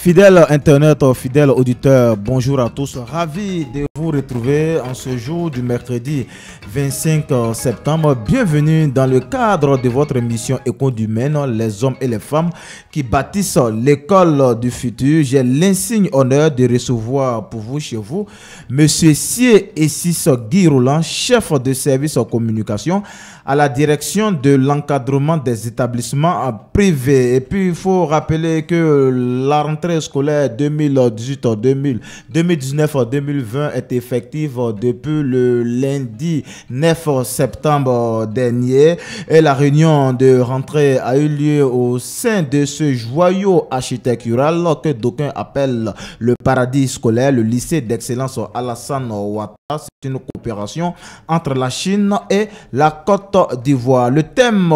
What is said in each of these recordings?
Fidèles internautes, fidèles auditeurs, bonjour à tous. Ravi de vous retrouver en ce jour du mercredi 25 septembre. Bienvenue dans le cadre de votre émission Écho du Maine, les hommes et les femmes qui bâtissent l'école du futur. J'ai l'insigne honneur de recevoir pour vous, chez vous, Monsieur Sié Essis Guy Roland, chef de service en communication à la direction de l'encadrement des établissements privés. Et puis, il faut rappeler que la rentrée scolaire 2019-2020 est effective depuis le lundi 9 septembre dernier. Et la réunion de rentrée a eu lieu au sein de ce joyau architectural que d'aucuns appellent le paradis scolaire, le lycée d'excellence Alassane Ouattara. C'est une coopération entre la Chine et la Côte d'Ivoire. Le thème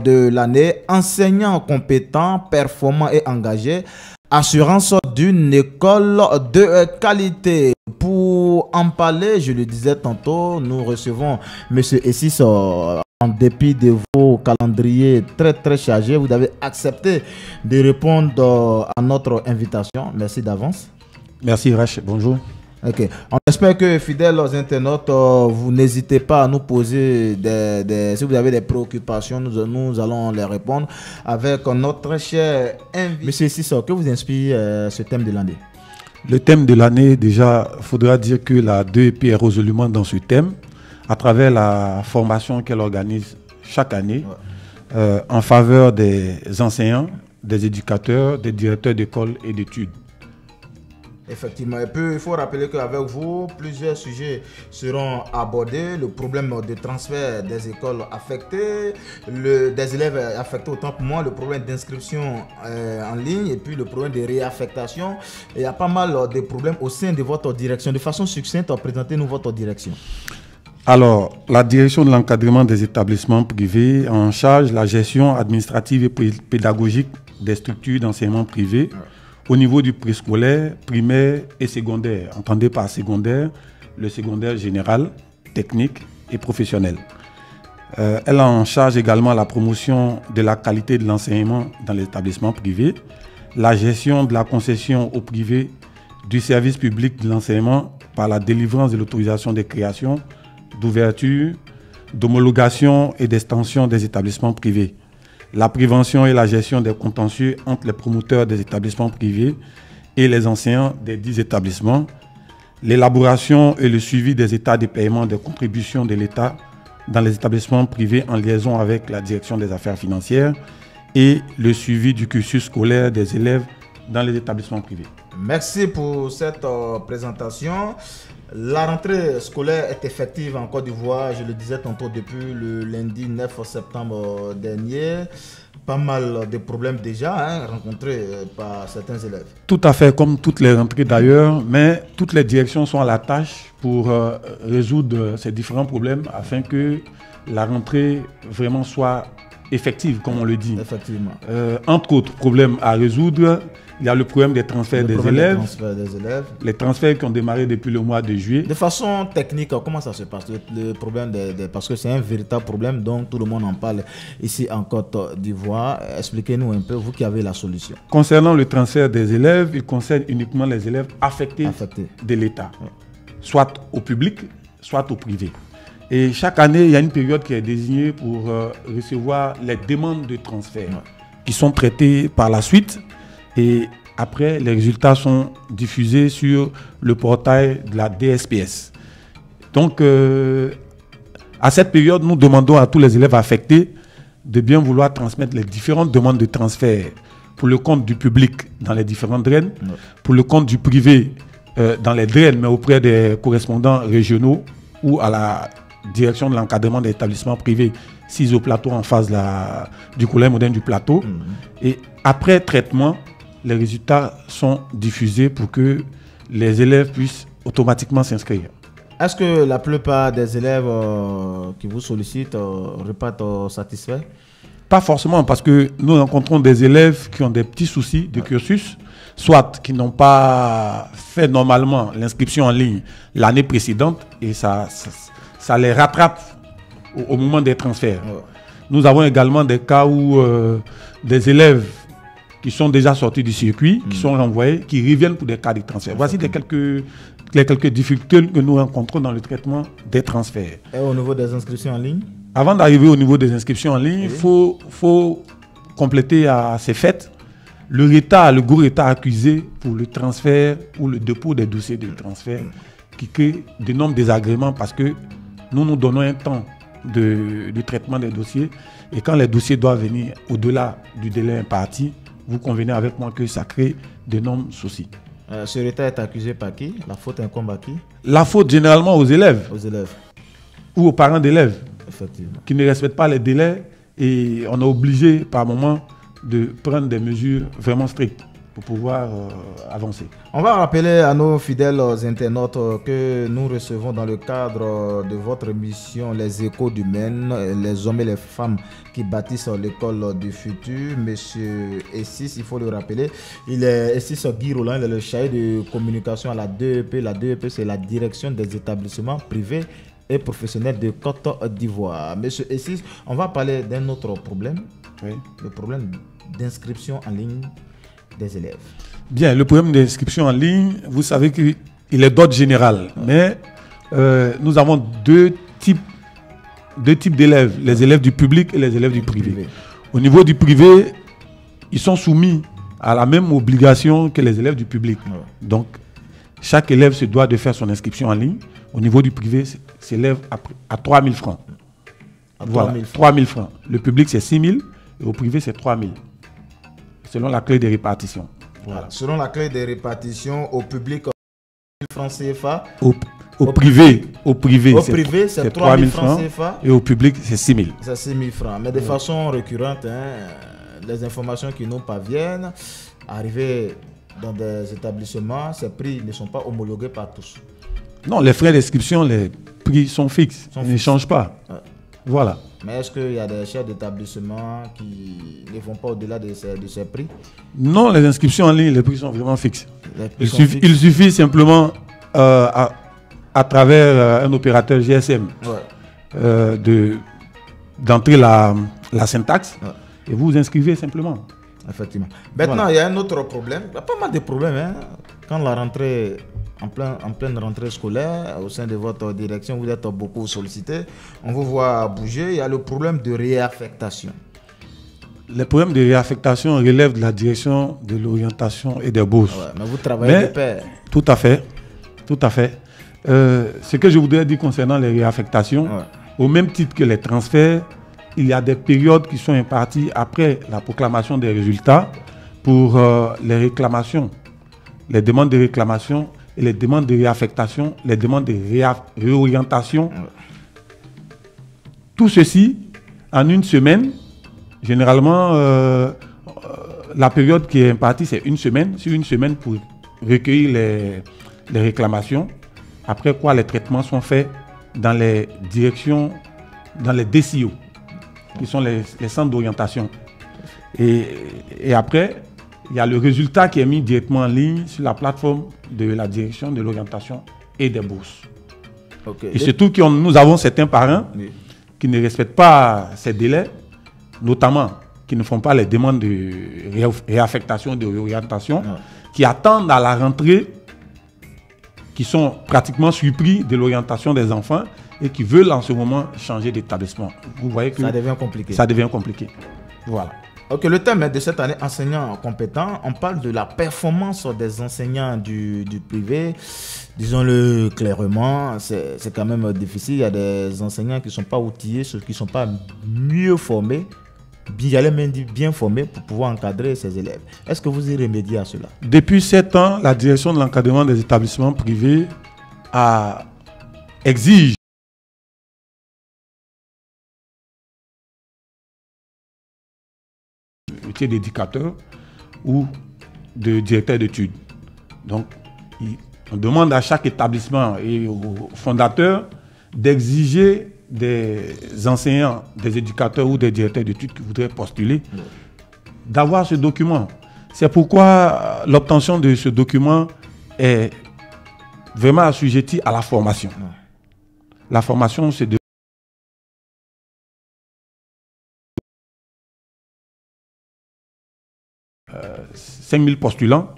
de l'année, enseignants compétents, performants et engagés, assurance d'une école de qualité. Pour en parler, je le disais tantôt, nous recevons M. Essis. En dépit de vos calendriers très chargés, vous avez accepté de répondre à notre invitation. Merci d'avance. Merci Rach, bonjour. Ok, on espère que fidèles internautes, vous n'hésitez pas à nous poser si vous avez des préoccupations, nous allons les répondre avec notre cher invité. Monsieur Sissor, que vous inspire ce thème de l'année? Le thème de l'année, déjà, il faudra dire que la 2EP est résolument dans ce thème, à travers la formation qu'elle organise chaque année, en faveur des enseignants, des éducateurs, des directeurs d'école et d'études. Effectivement, et puis il faut rappeler qu'avec vous, plusieurs sujets seront abordés. Le problème de transfert des écoles affectées, des élèves affectés autant pour moi, le problème d'inscription en ligne et puis le problème de réaffectation. Et il y a pas mal de problèmes au sein de votre direction. De façon succincte, présentez-nous votre direction. Alors, la direction de l'encadrement des établissements privés en charge la gestion administrative et pédagogique des structures d'enseignement privé. Au niveau du préscolaire, primaire et secondaire. Entendez par secondaire, le secondaire général, technique et professionnel. Elle a en charge également la promotion de la qualité de l'enseignement dans les établissements privés, la gestion de la concession au privé du service public de l'enseignement par la délivrance de l'autorisation de création, d'ouverture, d'homologation et d'extension des établissements privés. La prévention et la gestion des contentieux entre les promoteurs des établissements privés et les enseignants des 10 établissements, l'élaboration et le suivi des états de paiement des contributions de l'État dans les établissements privés en liaison avec la direction des affaires financières et le suivi du cursus scolaire des élèves dans les établissements privés. Merci pour cette présentation. La rentrée scolaire est effective en Côte d'Ivoire, je le disais tantôt, depuis le lundi 9 septembre dernier. Pas mal de problèmes déjà rencontrés par certains élèves. Tout à fait, comme toutes les rentrées d'ailleurs, mais toutes les directions sont à la tâche pour résoudre ces différents problèmes afin que la rentrée vraiment soit effective, comme on le dit. Effectivement. Entre autres problèmes à résoudre, il y a le problème des transferts des élèves. Les transferts qui ont démarré depuis le mois de juillet. De façon technique, comment ça se passe? Le problème parce que c'est un véritable problème, donc tout le monde en parle ici en Côte d'Ivoire. Expliquez-nous un peu, vous qui avez la solution. Concernant le transfert des élèves, il concerne uniquement les élèves affectés. De l'État, soit au public, soit au privé. Et chaque année, il y a une période qui est désignée pour recevoir les demandes de transfert qui sont traitées par la suite. Et après, les résultats sont diffusés sur le portail de la DSPS. Donc, à cette période, nous demandons à tous les élèves affectés de bien vouloir transmettre les différentes demandes de transfert pour le compte du public dans les différentes DREN, pour le compte du privé dans les DREN, mais auprès des correspondants régionaux ou à la direction de l'encadrement des établissements privés, 6 au plateau en face du collège moderne du plateau. Et après traitement, les résultats sont diffusés pour que les élèves puissent automatiquement s'inscrire. Est-ce que la plupart des élèves qui vous sollicitent repartent satisfaits? Pas forcément, parce que nous rencontrons des élèves qui ont des petits soucis de cursus, soit qui n'ont pas fait normalement l'inscription en ligne l'année précédente et ça les rattrape au moment des transferts. Nous avons également des cas où des élèves qui sont déjà sortis du circuit, qui sont renvoyés, qui reviennent pour des cas de transfert. Voici les quelques difficultés que nous rencontrons dans le traitement des transferts. Et au niveau des inscriptions en ligne? Avant d'arriver au niveau des inscriptions en ligne, il faut compléter à ces faits le gros retard accusé pour le transfert ou le dépôt des dossiers de transfert qui crée d'énormes désagréments parce que nous donnons un temps de traitement des dossiers et quand les dossiers doivent venir au-delà du délai imparti, vous convenez avec moi que ça crée d'énormes soucis. Ce retard est accusé par qui? La faute incombe à qui? La faute généralement aux élèves. Aux élèves. Ou aux parents d'élèves. Effectivement. Qui ne respectent pas les délais et on est obligé par moment de prendre des mesures vraiment strictes pour pouvoir avancer. On va rappeler à nos fidèles internautes que nous recevons dans le cadre de votre émission Les Échos du Maine, les hommes et les femmes qui bâtissent l'école du futur. Monsieur Essis, il faut le rappeler, il est Essis Guy Roland, il est le chargé de communication à la DEP. La DEP, c'est la direction des établissements privés et professionnels de Côte d'Ivoire. Monsieur Essis, on va parler d'un autre problème, le problème d'inscription en ligne des élèves. Bien, le problème d'inscription en ligne, vous savez qu'il est d'ordre général, mais nous avons deux types d'élèves, les élèves du public et les élèves du privé. Au niveau du privé, ils sont soumis à la même obligation que les élèves du public. Donc, chaque élève se doit de faire son inscription en ligne. Au niveau du privé, s'élève à 3 000 francs. Voilà, 3 000 francs. Le public, c'est 6 000 et au privé, c'est 3 000. Selon la clé de répartition. Voilà. Selon la clé de répartition, au public, 1 000 francs CFA. Au privé, c'est 3 000 francs CFA. Et au public, c'est 6 000. C'est 6 000 francs. Mais de façon récurrente, les informations qui nous parviennent, arriver dans des établissements, ces prix ne sont pas homologués par tous. Non, les frais d'inscription, les prix sont fixes. Ils ne changent pas. Voilà. Mais est-ce qu'il y a des chefs d'établissement qui ne vont pas au-delà de ces prix? Non, les inscriptions en ligne, les prix sont vraiment fixes. Il suffit simplement, à travers un opérateur GSM, d'entrer la syntaxe et vous vous inscrivez simplement. Effectivement. Maintenant, il y a un autre problème. Il y a pas mal de problèmes. Quand la rentrée, en pleine rentrée scolaire, au sein de votre direction, vous êtes beaucoup sollicité. On vous voit bouger. Il y a le problème de réaffectation. Les problèmes de réaffectation relèvent de la direction de l'orientation et des bourses. Mais vous travaillez de pair. Tout à fait. Tout à fait. Ce que je voudrais dire concernant les réaffectations, au même titre que les transferts, il y a des périodes qui sont imparties après la proclamation des résultats pour les réclamations, les demandes de réclamation et les demandes de réaffectation, les demandes de réorientation. Tout ceci en une semaine. Généralement, la période qui est impartie, c'est une semaine. Sur une semaine pour recueillir les réclamations. Après quoi, les traitements sont faits dans les directions, dans les DCO, qui sont les centres d'orientation. Et après, il y a le résultat qui est mis directement en ligne sur la plateforme de la direction de l'orientation et des bourses. Et surtout que nous avons certains parents qui ne respectent pas ces délais, notamment qui ne font pas les demandes de réaffectation, de réorientation, qui attendent à la rentrée, qui sont pratiquement surpris de l'orientation des enfants et qui veulent en ce moment changer d'établissement. Vous voyez que ça devient compliqué. Ça devient compliqué. Voilà. Ok, le thème de cette année, enseignants compétents, on parle de la performance des enseignants du privé. Disons-le clairement, c'est quand même difficile. Il y a des enseignants qui ne sont pas outillés, ceux qui ne sont pas mieux formés, j'allais même dire bien formés pour pouvoir encadrer ces élèves. Est-ce que vous y remédiez à cela? Depuis 7 ans, la direction de l'encadrement des établissements privés exige le métier d'éducateur ou de directeur d'études. Donc, on demande à chaque établissement et aux fondateurs d'exiger des enseignants, des éducateurs ou des directeurs d'études qui voudraient postuler, d'avoir ce document. C'est pourquoi l'obtention de ce document est vraiment assujettie à la formation. La formation, c'est de 5000 postulants,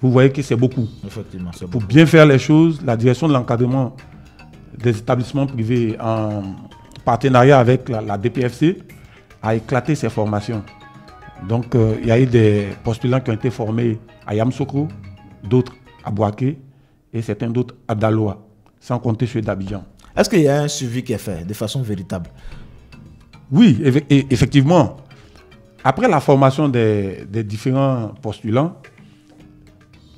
vous voyez que c'est beaucoup. Effectivement, c'est Pour beaucoup. bien faire les choses, la direction de l'encadrement des établissements privés en partenariat avec la DPFC a éclaté ces formations. Donc, il y a eu des postulants qui ont été formés à Yamoussoukro, d'autres à Bouaké et certains d'autres à Daloa, sans compter ceux d'Abidjan. Est-ce qu'il y a un suivi qui est fait de façon véritable? Oui, effectivement. Après la formation des différents postulants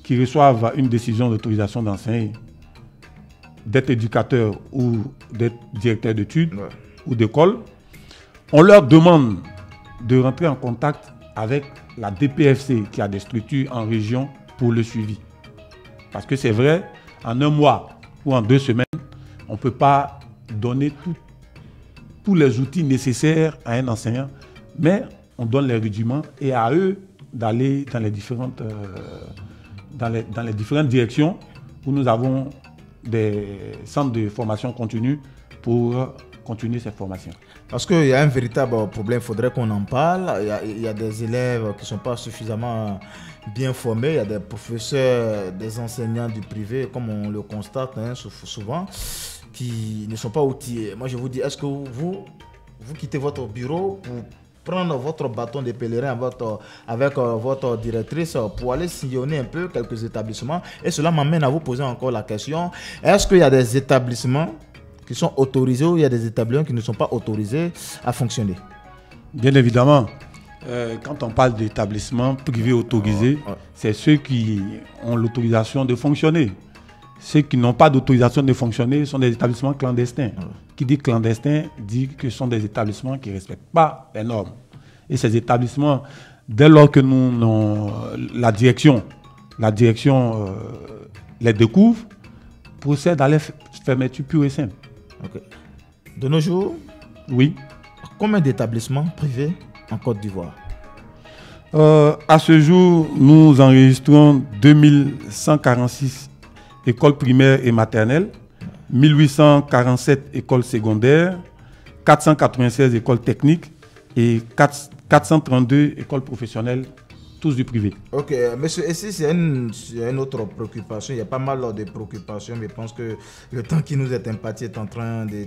qui reçoivent une décision d'autorisation d'enseigner, d'être éducateur ou d'être directeur d'études ou d'école, on leur demande de rentrer en contact avec la DPFC qui a des structures en région pour le suivi. Parce que c'est vrai, en un mois ou en 2 semaines, on ne peut pas donner tous les outils nécessaires à un enseignant, mais on donne les rudiments et à eux d'aller dans les différentes directions où nous avons des centres de formation continue pour continuer cette formation. Parce qu'il y a un véritable problème, il faudrait qu'on en parle. Il y a des élèves qui ne sont pas suffisamment bien formés, il y a des professeurs, des enseignants du privé, comme on le constate souvent, qui ne sont pas outillés. Moi, je vous dis, est-ce que vous quittez votre bureau pour prendre votre bâton de pèlerin avec votre directrice pour aller sillonner un peu quelques établissements? Et cela m'amène à vous poser encore la question, est-ce qu'il y a des établissements qui sont autorisés ou il y a des établissements qui ne sont pas autorisés à fonctionner? Bien évidemment, quand on parle d'établissements privés autorisés, c'est ceux qui ont l'autorisation de fonctionner. Ceux qui n'ont pas d'autorisation de fonctionner sont des établissements clandestins. Qui dit clandestin dit que ce sont des établissements qui ne respectent pas les normes. Et ces établissements, dès lors que la direction les découvre, procède à leur fermeture pure et simple. Okay. De nos jours, oui. Combien d'établissements privés en Côte d'Ivoire? À ce jour, nous enregistrons 2146 écoles primaires et maternelles, 1847 écoles secondaires, 496 écoles techniques et 432 écoles professionnelles, tous du privé. Ok, monsieur, ici c'est une autre préoccupation. Il y a pas mal de préoccupations, mais je pense que le temps qui nous est imparti est en train de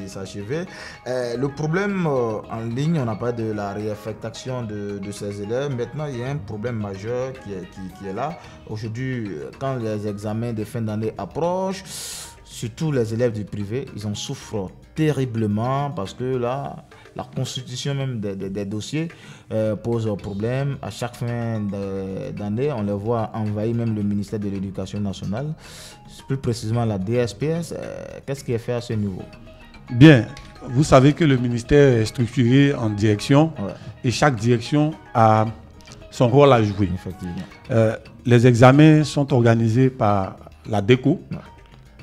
s'achever. Le problème en ligne, on n'a pas de la réaffectation de ces élèves. Maintenant, il y a un problème majeur qui est là. Aujourd'hui, quand les examens de fin d'année approchent, surtout les élèves du privé, ils en souffrent terriblement parce que là, la constitution même des dossiers pose problème. À chaque fin d'année, on les voit envahir même le ministère de l'Éducation nationale, plus précisément la DSPS. Qu'est-ce qui est fait à ce niveau? Bien, vous savez que le ministère est structuré en direction et chaque direction a son rôle à jouer. Effectivement. Les examens sont organisés par la DECO.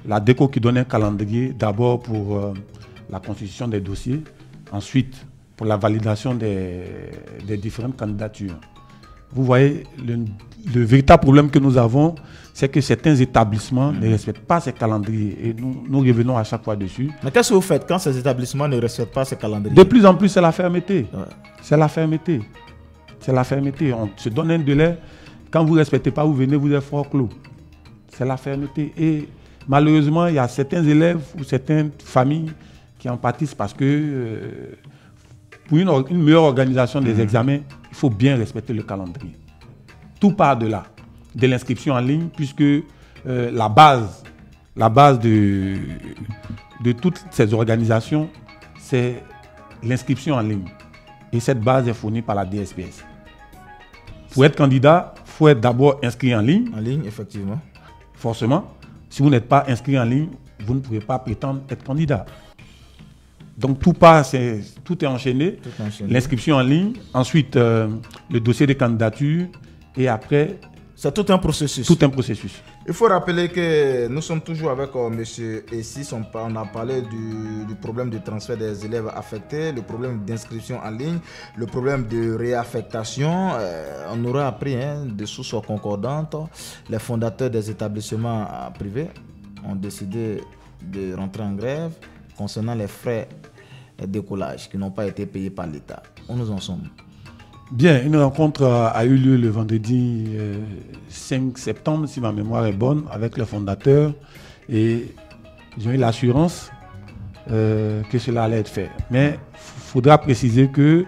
La DECO qui donne un calendrier d'abord pour la constitution des dossiers, ensuite pour la validation des différentes candidatures. Vous voyez, le véritable problème que nous avons, c'est que certains établissements ne respectent pas ces calendriers et nous revenons à chaque fois dessus. Mais qu'est-ce que vous faites quand ces établissements ne respectent pas ces calendriers? De plus en plus, c'est la fermeté. C'est la fermeté. C'est la fermeté. On se donne un délai. Quand vous ne respectez pas, vous venez, vous êtes fort clos. C'est la fermeté. Et malheureusement, il y a certains élèves ou certaines familles qui en pâtissent parce que pour une meilleure organisation des examens, il faut bien respecter le calendrier. Tout part de là, de l'inscription en ligne, puisque la base de toutes ces organisations, c'est l'inscription en ligne. Et cette base est fournie par la DSPS. Pour être candidat, il faut être d'abord inscrit en ligne. En ligne, effectivement. Forcément. Si vous n'êtes pas inscrit en ligne, vous ne pouvez pas prétendre être candidat. Donc tout est enchaîné. L'inscription en ligne, ensuite le dossier de candidature et après... C'est tout un processus. Tout un processus. Il faut rappeler que nous sommes toujours avec M. Essis. On a parlé du problème de transfert des élèves affectés, le problème d'inscription en ligne, le problème de réaffectation. On aura appris de sources concordantes. Les fondateurs des établissements privés ont décidé de rentrer en grève concernant les frais de décollage qui n'ont pas été payés par l'État. Où nous en sommes? Bien, une rencontre a eu lieu le vendredi 5 septembre, si ma mémoire est bonne, avec le fondateur. Et j'ai eu l'assurance que cela allait être fait. Mais il faudra préciser que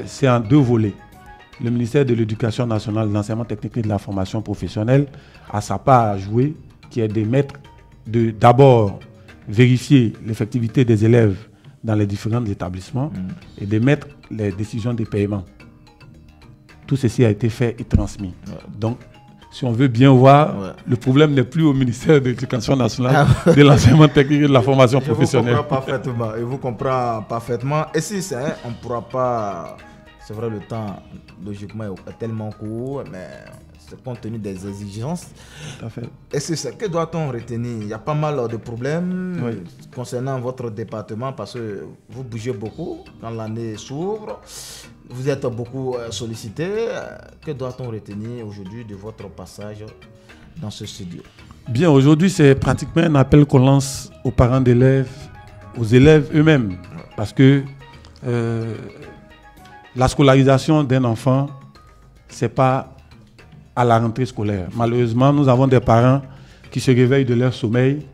c'est en 2 volets. Le ministère de l'Éducation nationale, de l'enseignement technique et de la formation professionnelle a sa part à jouer, qui est de d'abord vérifier l'effectivité des élèves dans les différents établissements et d'émettre les décisions de paiement. Tout ceci a été fait et transmis. Donc, si on veut bien voir, le problème n'est plus au ministère de l'Éducation nationale, de l'enseignement technique et de la formation professionnelle. Je vous comprends parfaitement. Je vous comprends parfaitement. Et si c'est, on ne pourra pas... C'est vrai, le temps, logiquement, est tellement court, mais c'est compte tenu des exigences. Tout à fait. Et c'est ça. Que doit-on retenir? Il y a pas mal de problèmes concernant votre département parce que vous bougez beaucoup quand l'année s'ouvre. Vous êtes beaucoup sollicité. Que doit-on retenir aujourd'hui de votre passage dans ce studio? Bien, aujourd'hui, c'est pratiquement un appel qu'on lance aux parents d'élèves, aux élèves eux-mêmes. Parce que la scolarisation d'un enfant, ce n'est pas à la rentrée scolaire. Malheureusement, nous avons des parents qui se réveillent de leur sommeil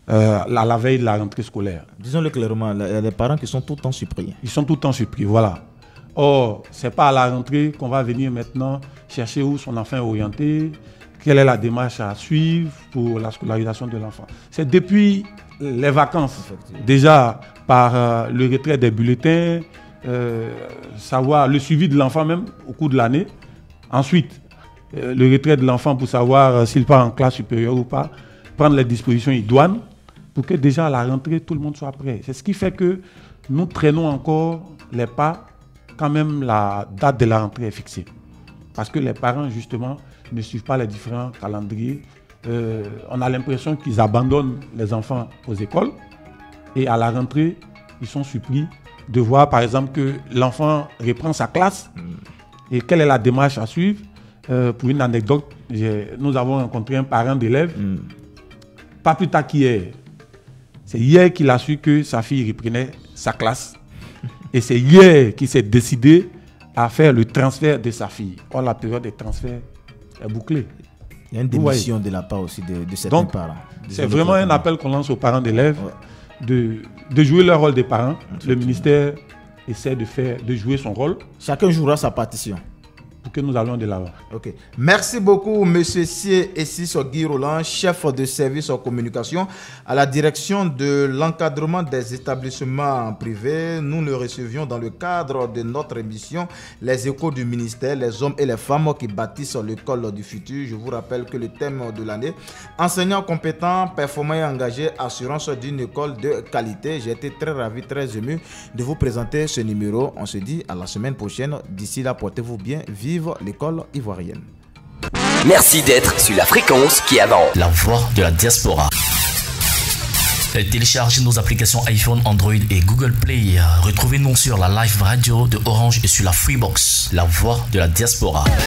à la veille de la rentrée scolaire. Disons-le clairement, il y a des parents qui sont tout le temps surpris. Ils sont tout le temps surpris, voilà. Or, ce n'est pas à la rentrée qu'on va venir maintenant chercher où son enfant est orienté, quelle est la démarche à suivre pour la scolarisation de l'enfant. C'est depuis les vacances, déjà par le retrait des bulletins, savoir le suivi de l'enfant même au cours de l'année. Ensuite, le retrait de l'enfant pour savoir s'il part en classe supérieure ou pas, prendre les dispositions idoines pour que déjà à la rentrée, tout le monde soit prêt. C'est ce qui fait que nous traînons encore les pas quand même la date de la rentrée est fixée. Parce que les parents, justement, ne suivent pas les différents calendriers. On a l'impression qu'ils abandonnent les enfants aux écoles et à la rentrée, ils sont surpris de voir, par exemple, que l'enfant reprend sa classe et quelle est la démarche à suivre. Pour une anecdote, nous avons rencontré un parent d'élève, pas plus tard qu'hier. C'est hier qu'il a su que sa fille reprenait sa classe. Et c'est hier qu'il s'est décidé à faire le transfert de sa fille. Or, la période des transferts est bouclée. Il y a une démission de la part aussi de certains parents. C'est vraiment un appel qu'on lance aux parents d'élèves de jouer leur rôle des parents. Le ministère essaie de jouer son rôle. Chacun jouera sa partition. Pour que nous allions de l'avant. Ok. Merci beaucoup, M. Sié Essis Guy Roland, chef de service en communication à la direction de l'encadrement des établissements privés. Nous le recevions dans le cadre de notre émission Les échos du ministère, les hommes et les femmes qui bâtissent l'école du futur. Je vous rappelle que le thème de l'année, enseignants compétents, performants et engagés, assurance d'une école de qualité. J'ai été très ravi, très ému de vous présenter ce numéro. On se dit à la semaine prochaine. D'ici là, portez-vous bien. Vive l'école ivoirienne. Merci d'être sur la fréquence qui avance. La voix de la diaspora. Téléchargez nos applications iPhone, Android et Google Play. Retrouvez-nous sur la live radio de Orange et sur la Freebox. La voix de la diaspora.